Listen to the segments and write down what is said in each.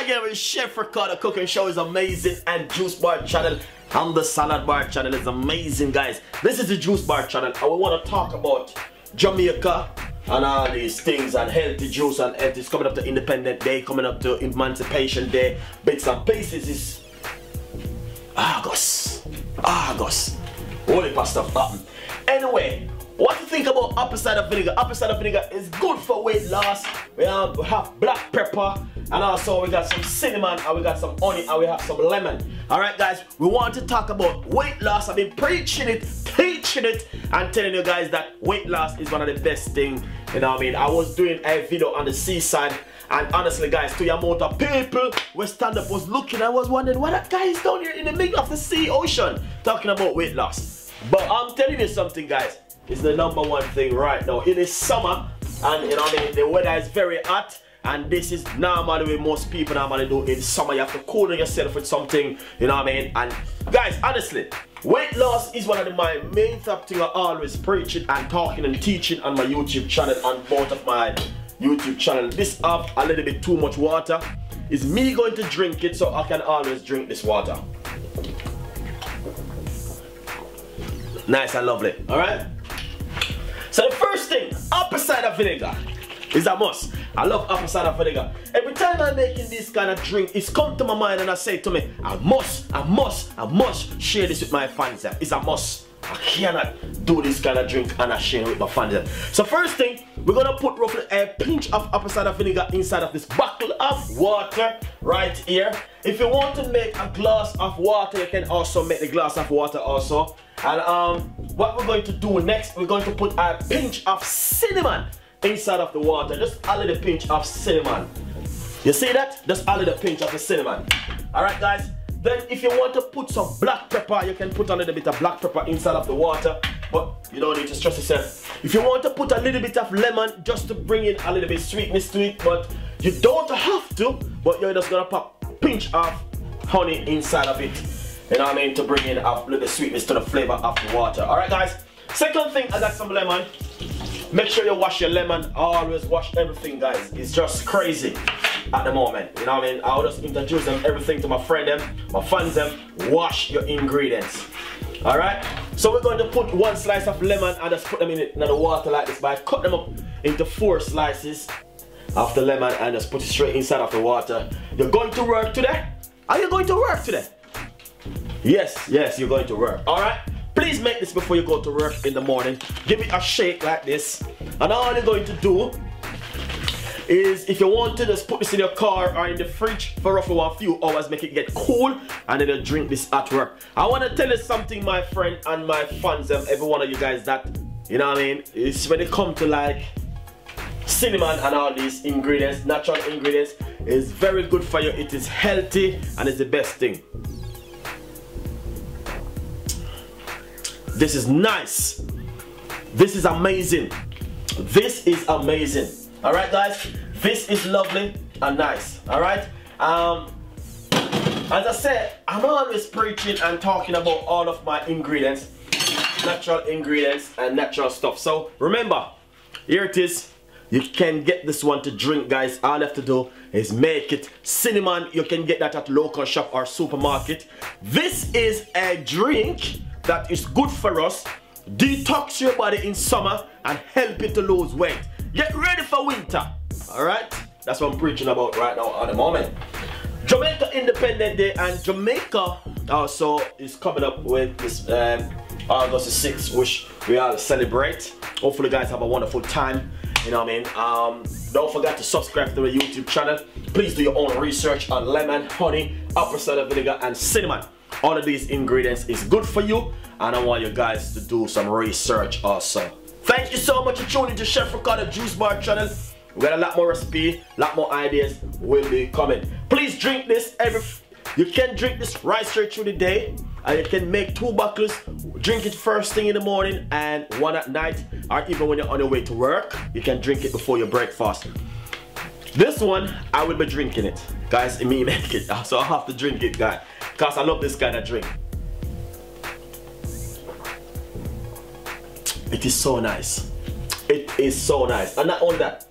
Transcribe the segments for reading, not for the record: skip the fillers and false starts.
again with Chef Ricardo cooking show is amazing, and Juice Bar channel and the Salad Bar channel is amazing, guys. This is the Juice Bar channel, and we want to talk about Jamaica and all these things, and healthy juice, and it's coming up to Independence Day, coming up to Emancipation Day. Bits and pieces is August. Holy stuff happen. Anyway, what do you think about apple cider vinegar? Apple cider vinegar is good for weight loss. We have black pepper, and also we got some cinnamon, and we got some honey, and we have some lemon. Alright guys, we want to talk about weight loss. I've been preaching it, teaching it, and telling you guys that weight loss is one of the best things. You know what I mean? I was doing a video on the seaside, and honestly guys, to the amount of people who stand up was looking, I was wondering what that guy is down here in the middle of the sea ocean talking about weight loss. But I'm telling you something, guys, it's the #1 thing right now. It is summer, and you know what I mean, the weather is very hot, and this is normally the way most people normally do in summer. You have to cool yourself with something, you know what I mean? And guys, honestly, weight loss is one of my main top things I always preach it and talking and teaching on my YouTube channel, on both of my YouTube channel. This have a little bit too much water. Is me going to drink it, so I can always drink this water. Nice and lovely, alright? So the first thing, apple cider vinegar is a must. I love apple cider vinegar. Every time I'm making this kind of drink, it's come to my mind and I say to me, I must share this with my fans. It's a must. I cannot do this kind of drink and I share it with my fans. So first thing, we're gonna put roughly a pinch of apple cider vinegar inside of this bottle of water right here. If you want to make a glass of water, you can also make the glass of water also. And what we're going to do next, we're going to put a pinch of cinnamon inside of the water. Just a little pinch of cinnamon. You see that? Just a little pinch of the cinnamon. Alright guys, then if you want to put some black pepper, you can put a little bit of black pepper inside of the water, but you don't need to stress yourself. If you want to put a little bit of lemon just to bring in a little bit sweetness to it, but you don't have to, but you're just gonna pop a pinch of honey inside of it. You know what I mean? To bring in a little sweetness to the flavor of the water. Alright guys, second thing, I got some lemon. Make sure you wash your lemon. Always wash everything, guys. It's just crazy at the moment. You know what I mean? I'll just introduce them everything to my friend them, my fans them. Wash your ingredients. Alright? So we're going to put 1 slice of lemon and just put them in the water like this. But I cut them up into 4 slices of the lemon and just put it straight inside of the water. You're going to work today? Are you going to work today? Yes, you're going to work. Alright? Please make this before you go to work in the morning. Give it a shake like this. And all you're going to do is, if you want to, just put this in your car or in the fridge for roughly a few hours, make it get cool, and then you drink this at work. I want to tell you something, my friend and my fans, every one of you guys, that, you know what I mean, it's when it comes to like cinnamon and all these ingredients, natural ingredients, is very good for you. It is healthy and it's the best thing. This is nice. This is amazing. This is amazing. Alright guys, this is lovely and nice. Alright, as I said, I'm always preaching and talking about all of my ingredients, natural ingredients and natural stuff. So remember, here it is. You can get this one to drink, guys. All you have to do is make it. Cinnamon, you can get that at local shop or supermarket. This is a drink that is good for us, detox your body in summer and help you to lose weight. Get ready for winter. Alright? That's what I'm preaching about right now at the moment. Jamaica Independence Day, and Jamaica also is coming up with this August the 6th, which we all celebrate. Hopefully you guys have a wonderful time. You know what I mean? Don't forget to subscribe to the YouTube channel. Please do your own research on lemon, honey, apple cider vinegar and cinnamon. All of these ingredients is good for you, and I want you guys to do some research also. Thank you so much for tuning to Chef Ricardo Juice Bar channel. We got a lot more recipe, a lot more ideas will be coming. Please drink this you can drink this right straight through the day, and you can make 2 bottles. Drink it first thing in the morning and 1 at night, or even when you're on your way to work, you can drink it before your breakfast. This one, I will be drinking it. Guys, me make it, so I have to drink it, guys, because I love this kind of drink. It is so nice. It is so nice. And not only that,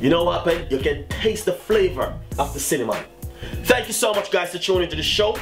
you know what happened? You can taste the flavor of the cinnamon. Thank you so much guys for tuning into the show.